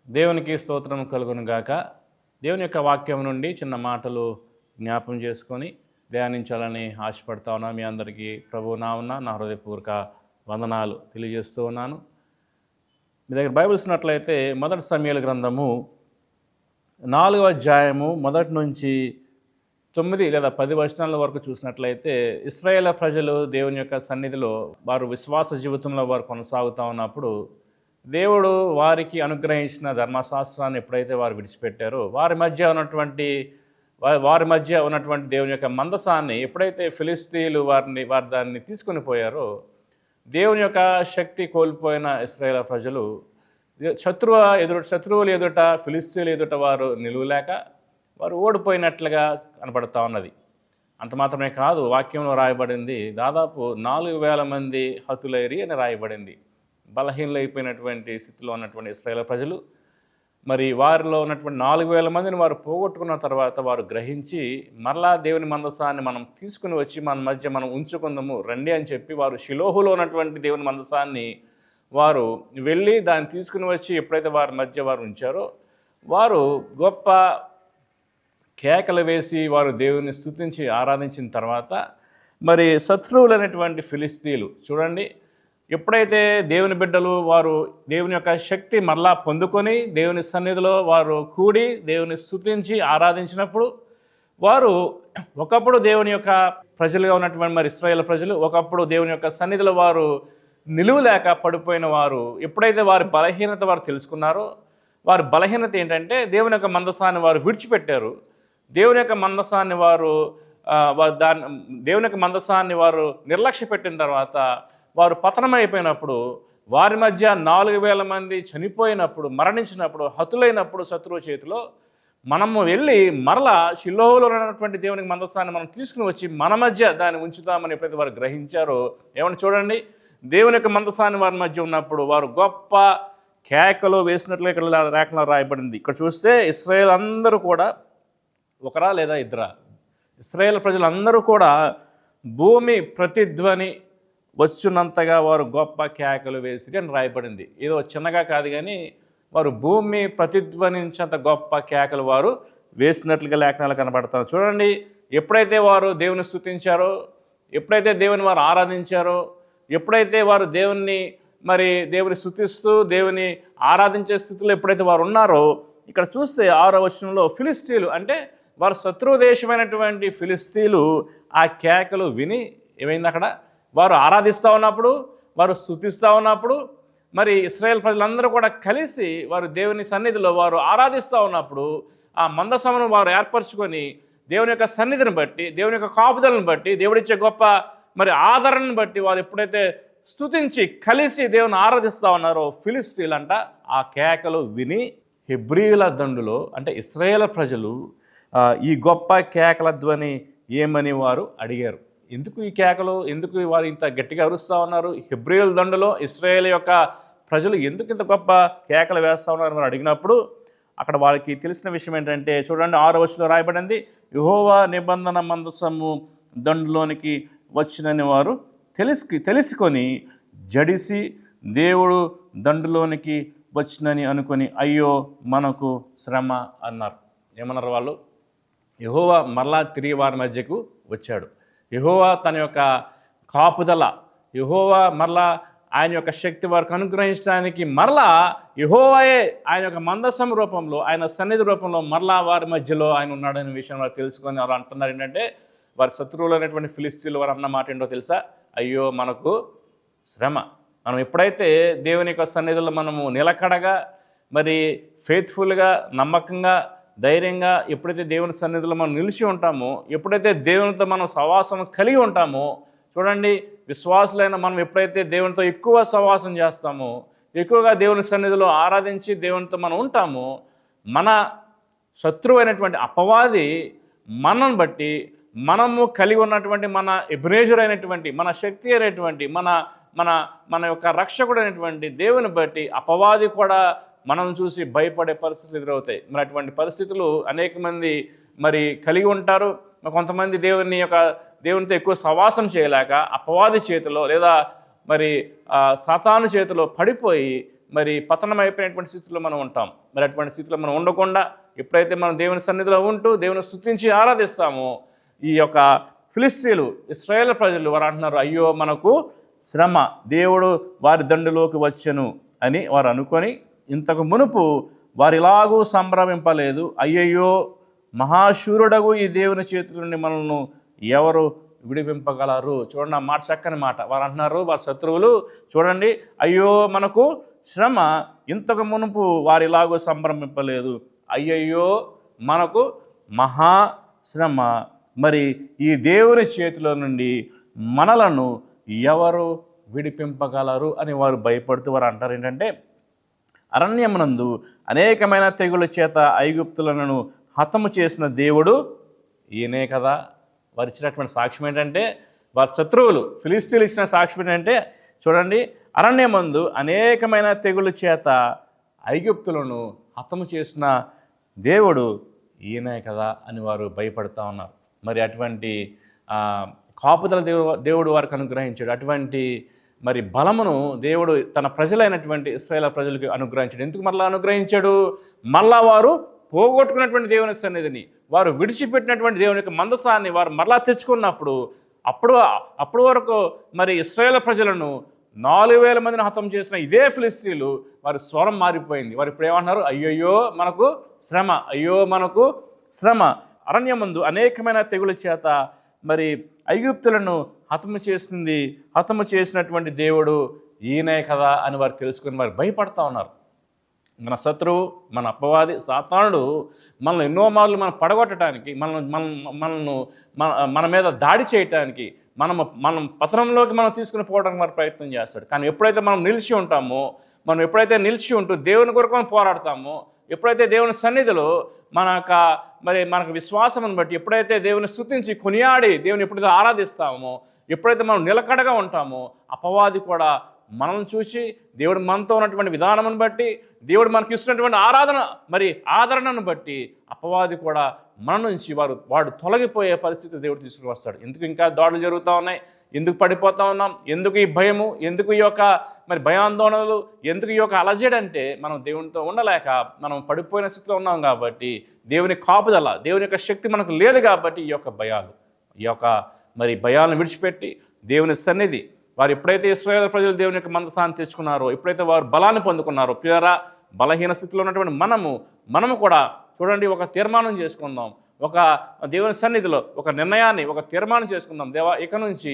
దేవునికి స్తోత్రం కలుగును గాక. దేవుని యొక్క వాక్యం నుండి చిన్న మాటలు జ్ఞాపం చేసుకొని ధ్యానించాలని ఆశపడతా ఉన్నాను. మీ అందరికీ ప్రభువు నామమున నా హృదయపూర్వక వందనాలు తెలియజేస్తూ ఉన్నాను. మీ దగ్గర బైబిల్స్ ఉన్నట్లయితే మొదటి సమూయేలు గ్రంథము 4వ అధ్యాయము మొదటి నుంచి 9 లేదా 10 వచనాల వరకు చూసినట్లయితే ఇశ్రాయేలు ప్రజలు దేవుని యొక్క సన్నిధిలో వారు విశ్వాస జీవితంలో వారు కొనసాగుతూ ఉన్నప్పుడు దేవుడు వారికి అనుగ్రహించిన ధర్మశాస్త్రాన్ని ఎప్పుడైతే వారు విడిచిపెట్టారో వారి మధ్య ఉన్నటువంటి దేవుని యొక్క మందసాన్ని ఎప్పుడైతే ఫిలిస్తీన్లు వారు దాన్ని తీసుకొని పోయారో దేవుని యొక్క శక్తి కోల్పోయిన ఇశ్రాయేలు ప్రజలు శత్రువులు ఎదుట ఫిలిస్తీన్లు ఎదుట వారు నిలువలేక వారు ఓడిపోయినట్లుగా కనపడుతూ ఉన్నది. అంత మాత్రమే కాదు, వాక్యంలో రాయబడింది దాదాపు 4,000 మంది హతులైరి అని రాయబడింది. బలహీనలైపోయినటువంటి స్థితిలో ఉన్నటువంటి ఇశ్రాయేలు ప్రజలు మరి వారిలో ఉన్నటువంటి 4,000 మందిని వారు పోగొట్టుకున్న తర్వాత వారు గ్రహించి మరలా దేవుని మందసాన్ని మనం తీసుకుని వచ్చి మన మధ్య మనం ఉంచుకుందాము రండి అని చెప్పి వారు షిలోహులో ఉన్నటువంటి దేవుని మందసాన్ని వారు వెళ్ళి దాన్ని తీసుకుని వచ్చి ఎప్పుడైతే వారి మధ్య వారు ఉంచారో వారు గొప్ప కేకలు వేసి వారు దేవుని స్తుతించి ఆరాధించిన తర్వాత మరి శత్రువులైనటువంటి ఫిలిస్తీన్లు చూడండి, ఎప్పుడైతే దేవుని బిడ్డలు వారు దేవుని యొక్క శక్తి మరలా పొందుకొని దేవుని సన్నిధిలో వారు కూడి దేవుని స్తుతించి ఆరాధించినప్పుడు వారు ఒకప్పుడు దేవుని యొక్క ప్రజలుగా ఉన్నటువంటి మరి ఇశ్రాయేలు ప్రజలు ఒకప్పుడు దేవుని యొక్క సన్నిధిలో వారు నిలువలేక పడిపోయిన వారు ఎప్పుడైతే వారి బలహీనత వారు తెలుసుకున్నారో వారి బలహీనత ఏంటంటే దేవుని యొక్క మందసాన్ని వారు విడిచిపెట్టారు. దేవుని యొక్క మందసాన్ని దేవుని యొక్క మందసాన్ని వారు నిర్లక్ష్య పెట్టిన తర్వాత వారు పతనమైపోయినప్పుడు వారి మధ్య 4,000 మంది చనిపోయినప్పుడు మరణించినప్పుడు హతులైనప్పుడు శత్రువు చేతిలో మనము వెళ్ళి మరలా షిలోహులో ఉన్నటువంటి దేవునికి మందసాన్ని మనం తీసుకుని వచ్చి మన మధ్య దాన్ని ఉంచుతామని ఎప్పుడైతే వారు గ్రహించారో ఏమని చూడండి, దేవుని యొక్క మందసాన్ని వారి మధ్య ఉన్నప్పుడు వారు గొప్ప కేకలు వేసినట్లుగా ఇక్కడ లేఖనంలో రాయబడింది. ఇక్కడ చూస్తే ఇశ్రాయేలు అందరూ కూడా ఒకరా లేదా ఇద్దరా, ఇశ్రాయేలు ప్రజలందరూ కూడా భూమి ప్రతిధ్వని వచ్చున్నంతగా వారు గొప్ప కేకలు వేసి అని రాయబడింది. ఏదో చిన్నగా కాదు కానీ వారు భూమి ప్రతిధ్వనించేంత గొప్ప కేకలు వారు వేసినట్లుగా లేఖనాలు కనబడతారు. చూడండి, ఎప్పుడైతే వారు దేవుని స్తుతించారో, ఎప్పుడైతే దేవుని వారు ఆరాధించారో, ఎప్పుడైతే వారు దేవుని స్తుతిస్తూ దేవుని ఆరాధించే స్థితిలో ఎప్పుడైతే వారు ఉన్నారో ఇక్కడ చూస్తే 6వ వచనంలో ఫిలిస్తీన్లు అంటే వారు శత్రువు దేశమైనటువంటి ఫిలిస్తీన్లు ఆ కేకలు విని ఏమైంది అక్కడ వారు ఆరాధిస్తూ ఉన్నప్పుడు వారు స్తుతిస్తూ ఉన్నప్పుడు మరి ఇశ్రాయేల్ ప్రజలందరూ కూడా కలిసి వారు దేవుని సన్నిధిలో వారు ఆరాధిస్తూ ఉన్నప్పుడు ఆ మందసమును వారు ఏర్పరచుకొని దేవుని యొక్క సన్నిధిని బట్టి దేవుని యొక్క కాపుదలను బట్టి దేవుడిచ్చే గొప్ప మరి ఆదరణను బట్టి వారు ఎప్పుడైతే స్తుతించి కలిసి దేవుని ఆరాధిస్తూ ఉన్నారో ఫిలిస్తీన్లంట ఆ కేకలు విని హెబ్రీయుల దండులో అంటే ఇశ్రాయేల్ ప్రజలు ఈ గొప్ప కేకల ధ్వని ఏమని వారు అడిగారు. ఎందుకు ఈ కేకలు, ఎందుకు వారు ఇంత గట్టిగా అరుస్తూ ఉన్నారు, హెబ్రీయుల దండులో ఇశ్రాయేల్ యొక్క ప్రజలు ఎందుకు ఇంత గొప్ప కేకలు వేస్తూ ఉన్నారు అని అడిగినప్పుడు అక్కడ వాళ్ళకి తెలిసిన విషయం ఏంటంటే చూడండి, 6వ వచనంలో రాయబడింది, యెహోవా నిబంధన మందసము దండులోనికి వచ్చినని వారు తెలుసుకొని జడిసి దేవుడు దండులోనికి వచ్చినని అనుకొని అయ్యో మనకు శ్రమ అన్నారు. ఏమన్నారు వాళ్ళు? యెహోవా మరలా తిరిగి వారి మధ్యకు వచ్చాడు. యెహోవా తన యొక్క కాపుదల, యెహోవా మరలా ఆయన యొక్క శక్తి వారికి అనుగ్రహించడానికి మరలా యెహోవాయే ఆయన యొక్క మందసం రూపంలో ఆయన సన్నిధి రూపంలో మరలా వారి మధ్యలో ఆయన ఉన్నాడనే విషయం వారు తెలుసుకొని వారు అంటున్నారు ఏంటంటే వారి శత్రువులు అనేటువంటి ఫిలిస్తీన్లు వారు అన్న మాట ఏంటో తెలుసా? అయ్యో మనకు శ్రమ. మనం ఎప్పుడైతే దేవుని యొక్క సన్నిధిలో మనము నిలకడగా మరి ఫెయిత్ఫుల్గా నమ్మకంగా ధైర్యంగా ఎప్పుడైతే దేవుని సన్నిధిలో మనం నిలిచి ఉంటామో, ఎప్పుడైతే దేవునితో మనం సహవాసం కలిగి ఉంటామో చూడండి, విశ్వాసులైన మనం ఎప్పుడైతే దేవునితో ఎక్కువ సహవాసం చేస్తామో, ఎక్కువగా దేవుని సన్నిధిలో ఆరాధించి దేవునితో మనం ఉంటామో, మన శత్రువు అయినటువంటి అపవాది మనను బట్టి మనము కలిగి ఉన్నటువంటి మన ఎబ్రేజర్ అయినటువంటి మన శక్తి అయినటువంటి మన మన మన యొక్క రక్షకుడు అయినటువంటి దేవుని బట్టి అపవాది కూడా మనం చూసి భయపడే పరిస్థితులు ఎదురవుతాయి. మరి అటువంటి పరిస్థితులు అనేక మంది మరి కలిగి ఉంటారు. కొంతమంది దేవునితో ఎక్కువ సహవాసం చేయలేక అపవాది చేతిలో లేదా మరి సాతాను చేతిలో పడిపోయి మరి పతనం అయిపోయినటువంటి స్థితిలో మనం ఉంటాం. మరి అటువంటి స్థితిలో మనం ఉండకుండా ఎప్పుడైతే మనం దేవుని సన్నిధిలో ఉంటూ దేవుని స్తుతించి ఆరాధిస్తామో, ఈ యొక్క ఫిలిస్తీన్లు ఇశ్రాయేల్ ప్రజలు వారు అంటున్నారు, అయ్యో మనకు శ్రమ, దేవుడు వారి దండులోకి వచ్చెను అని వారు అనుకొని ఇంతకు మునుపు వారు ఇలాగూ సంభ్రమింపలేదు. అయ్యయ్యో మహాశూరుడగు ఈ దేవుని చేతుల నుండి మనల్ని ఎవరు విడిపింపగలరు? చూడండి, ఆ మాట చక్కని మాట. వారు అంటున్నారు, వారి శత్రువులు చూడండి, అయ్యో మనకు శ్రమ, ఇంతకు మునుపు వారు ఇలాగూ సంభ్రమింపలేదు. అయ్యయ్యో మనకు మహాశ్రమ, మరి ఈ దేవుని చేతిలో నుండి మనలను ఎవరు విడిపింపగలరు అని వారు భయపడుతూ వారు అంటారు ఏంటంటే, అరణ్యమునందు అనేకమైన తెగుల చేత ఐగుప్తులను హతము చేసిన దేవుడు ఈయనే కదా. వారు ఇచ్చినటువంటి సాక్ష్యం ఏంటంటే, వారి శత్రువులు ఫిలిస్తీన్లు ఇచ్చిన సాక్ష్యం ఏంటంటే, చూడండి, అరణ్యమందు అనేకమైన తెగుల చేత ఐగుప్తులను హతము చేసిన దేవుడు ఈయనే కదా అని వారు భయపడుతూ ఉన్నారు. మరి అటువంటి కాపుదల దేవుడు వారికి అనుగ్రహించాడు. అటువంటి మరి బలమును దేవుడు తన ప్రజలైనటువంటి ఇశ్రాయేల్ ప్రజలకు అనుగ్రహించాడు. ఎందుకు మరలా అనుగ్రహించాడు? మళ్ళా వారు పోగొట్టుకున్నటువంటి దేవుని సన్నిధిని, వారు విడిచిపెట్టినటువంటి దేవుని యొక్క మందసాన్ని వారు మరలా తెచ్చుకున్నప్పుడు, అప్పుడు వరకు మరి ఇశ్రాయేల్ ప్రజలను 4000 మందిని హతం చేసిన ఇదే ఫిలిస్తీన్లు వారి స్వరం మారిపోయింది. వారు ఇప్పుడు ఏమంటున్నారు? అయ్యయ్యో మనకు శ్రమ, అయ్యో మనకు శ్రమ. అరణ్యమందు అనేకమైన తెగుల చేత మరి ఐగుప్తులను హతము చేసినటువంటి దేవుడు ఈయనే కదా అని వారు తెలుసుకుని వారు భయపడతా ఉన్నారు. మన శత్రువు, మన అపవాది సాతానుడు మనల్ని ఎన్నో మార్లు మనం పడగొట్టడానికి, మన మీద దాడి చేయటానికి, మనం పతనంలోకి మనం తీసుకుని పోవడానికి మరి ప్రయత్నం చేస్తాడు. కానీ ఎప్పుడైతే మనం నిలిచి ఉంటామో, మనం ఎప్పుడైతే నిలిచి ఉంటూ దేవుని కొరకు మనం పోరాడతామో, ఎప్పుడైతే దేవుని సన్నిధిలో మనకు విశ్వాసమును బట్టి ఎప్పుడైతే దేవుని స్తుతించి కొనియాడి దేవుని ఎప్పుడైతే ఆరాధిస్తామో, ఎప్పుడైతే మనం నిలకడగా ఉంటామో, అపవాది కూడా మనల్ని చూసి దేవుడు మనతో ఉన్నటువంటి విధానమును బట్టి, దేవుడు మనకి ఇస్తున్నటువంటి ఆదరణను బట్టి అపవాది కూడా మన నుంచి వాడు తొలగిపోయే పరిస్థితి దేవుడు తీసుకుని వస్తాడు. ఎందుకు ఇంకా దాడులు జరుగుతూ ఉన్నాయి? ఎందుకు పడిపోతూ ఉన్నాం? ఎందుకు ఈ భయము? ఎందుకు ఈ యొక్క భయాందోళనలు? ఎందుకు ఈ యొక్క అలజడంటే మనం దేవునితో ఉండలేక మనం పడిపోయిన స్థితిలో ఉన్నాం కాబట్టి, దేవుని కాపుదల, దేవుని యొక్క శక్తి మనకు లేదు కాబట్టి ఈ యొక్క భయాలను విడిచిపెట్టి దేవుని సన్నిధి, వారు ఎప్పుడైతే ఇశ్రాయేలు ప్రజలు దేవుని యొక్క మందసాన్ని తెచ్చుకున్నారో, ఎప్పుడైతే వారు బలాన్ని పొందుకున్నారో, ప్రియరా బలహీన స్థితిలో ఉన్నటువంటి మనము కూడా చూడండి, ఒక తీర్మానం చేసుకుందాం. ఒక దేవుని సన్నిధిలో ఒక నిర్ణయాన్ని, ఒక తీర్మానం చేసుకుందాం. దేవా, ఇక నుంచి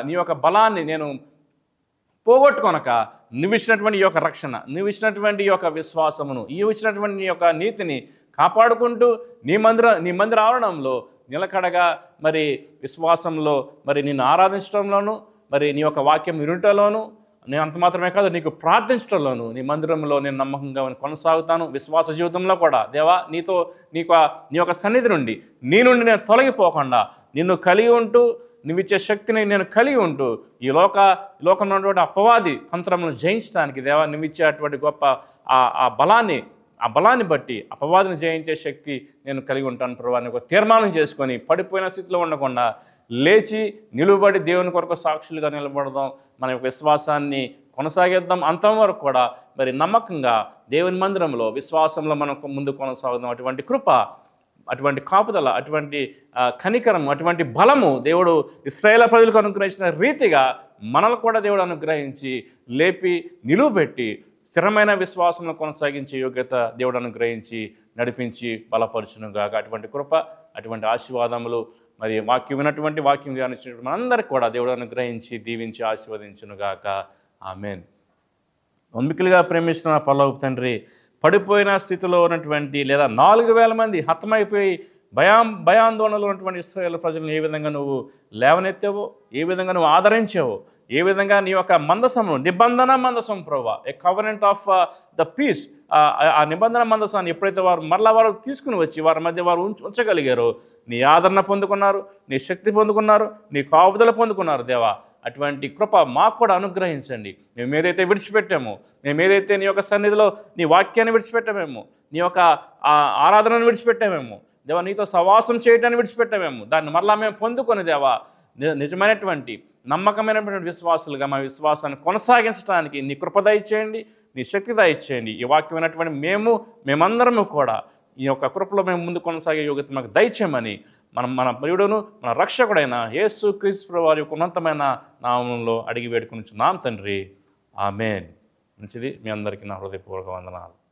నీ యొక్క బలాన్ని నేను పోగొట్టుకొనక, నువ్వు ఇచ్చినటువంటి ఈ యొక్క రక్షణ, నువ్వు ఇచ్చినటువంటి ఈ యొక్క విశ్వాసమును, నువ్వు ఇచ్చినటువంటి నీ యొక్క నీతిని కాపాడుకుంటూ నీ మందిర ఆవరణంలో నిలకడగా విశ్వాసంలో నిన్ను ఆరాధించడంలోనూ, నీ యొక్క వాక్యం వినుటలోను, నేను అంత మాత్రమే కాదు నీకు ప్రార్థించడంలోను, నీ మందిరంలో నేను నమ్మకంగా కొనసాగుతాను. విశ్వాస జీవితంలో కూడా దేవా, నీ యొక్క సన్నిధి నుండి నేను తొలగిపోకుండా నిన్ను కలిగి ఉంటూ, నువ్విచ్చే శక్తిని నేను కలిగి ఉంటూ ఈ లోకంలో ఉన్నటువంటి అపవాది తంత్రములను జయించడానికి దేవా, నువ్విచ్చేటువంటి గొప్ప ఆ బలాన్ని బట్టి అపవాదిని జయించే శక్తి నేను కలిగి ఉంటాను ప్రభువా అని ఒక తీర్మానం చేసుకొని పడిపోయిన స్థితిలో ఉండకుండా లేచి నిలువబడి దేవుని కొరకు సాక్షులుగా నిలబడదాం. మన యొక్క విశ్వాసాన్ని కొనసాగిద్దాం. అంతవరకు కూడా నమ్మకంగా దేవుని మందిరంలో విశ్వాసంలో మనం ముందు కొనసాగుదాం. అటువంటి కృప, అటువంటి కాపుదల, అటువంటి కనికరం, అటువంటి బలము దేవుడు ఇశ్రాయేలు ప్రజలకు అనుగ్రహించిన రీతిగా మనల్ని కూడా దేవుడు అనుగ్రహించి లేపి నిలువబెట్టి స్థిరమైన విశ్వాసంలో కొనసాగించే యోగ్యత దేవుడు అనుగ్రహించి నడిపించి బలపరచునుగాక. అటువంటి కృప, అటువంటి ఆశీర్వాదములు వాక్యం ధ్యానించినటువంటి మనందరికీ కూడా దేవుడు అనుగ్రహించి దీవించి ఆశీర్వదించునుగాక. ఆమేన్. నమ్మికలుగా ప్రేమిస్తున్న పరలోకపు తండ్రి, పడిపోయిన స్థితిలో ఉన్నటువంటి లేదా 4000 మంది హతమైపోయి భయాందోళనలో ఉన్నటువంటి ఇశ్రాయేలు ప్రజలను ఏ విధంగా నువ్వు లేవనెత్తావో, ఏ విధంగా నువ్వు ఆదరించావో, ఏ విధంగా నీ యొక్క నిబంధన మందసం ప్రభువా, ఏ కవెనెంట్ ఆఫ్ ద పీస్, ఆ నిబంధన మందసాన్ని ఎప్పుడైతే వారు తీసుకుని వచ్చి వారి మధ్య వారు ఉంచగలిగారో, నీ ఆదరణ పొందుకున్నారు, నీ శక్తి పొందుకున్నారు, నీ కాపుదల పొందుకున్నారు. దేవా, అటువంటి కృప మాకు కూడా అనుగ్రహించండి. మేము ఏదైతే విడిచిపెట్టామో, మేము ఏదైతే నీ యొక్క సన్నిధిలో నీ వాక్యాన్ని విడిచిపెట్టామేమో, నీ యొక్క ఆరాధనను విడిచిపెట్టామేమో, దేవా నీతో సవాసం చేయడాన్ని విడిచిపెట్టామేమో, దాన్ని మరలా మేము పొందుకొని దేవా నిజమైనటువంటి నమ్మకమైనటువంటి విశ్వాసులుగా మా విశ్వాసాన్ని కొనసాగించడానికి నీ కృప దయచేయండి. నీ శక్తి దయచేయండి. ఈ వాక్యం విన్నటువంటి మేమందరము కూడా ఈ యొక్క కృపలో మేము ముందు కొనసాగే యోగ్యత మాకు దయచేయమని మన ప్రియుడును మన రక్షకుడైన యేసు క్రీస్తు వారి యొక్క ఉన్నతమైన నామంలో అడిగి వేడుకొనిచున్నాం తండ్రి. ఆమేన్. మంచిది. మీ అందరికీ నా హృదయపూర్వక వందనాలు.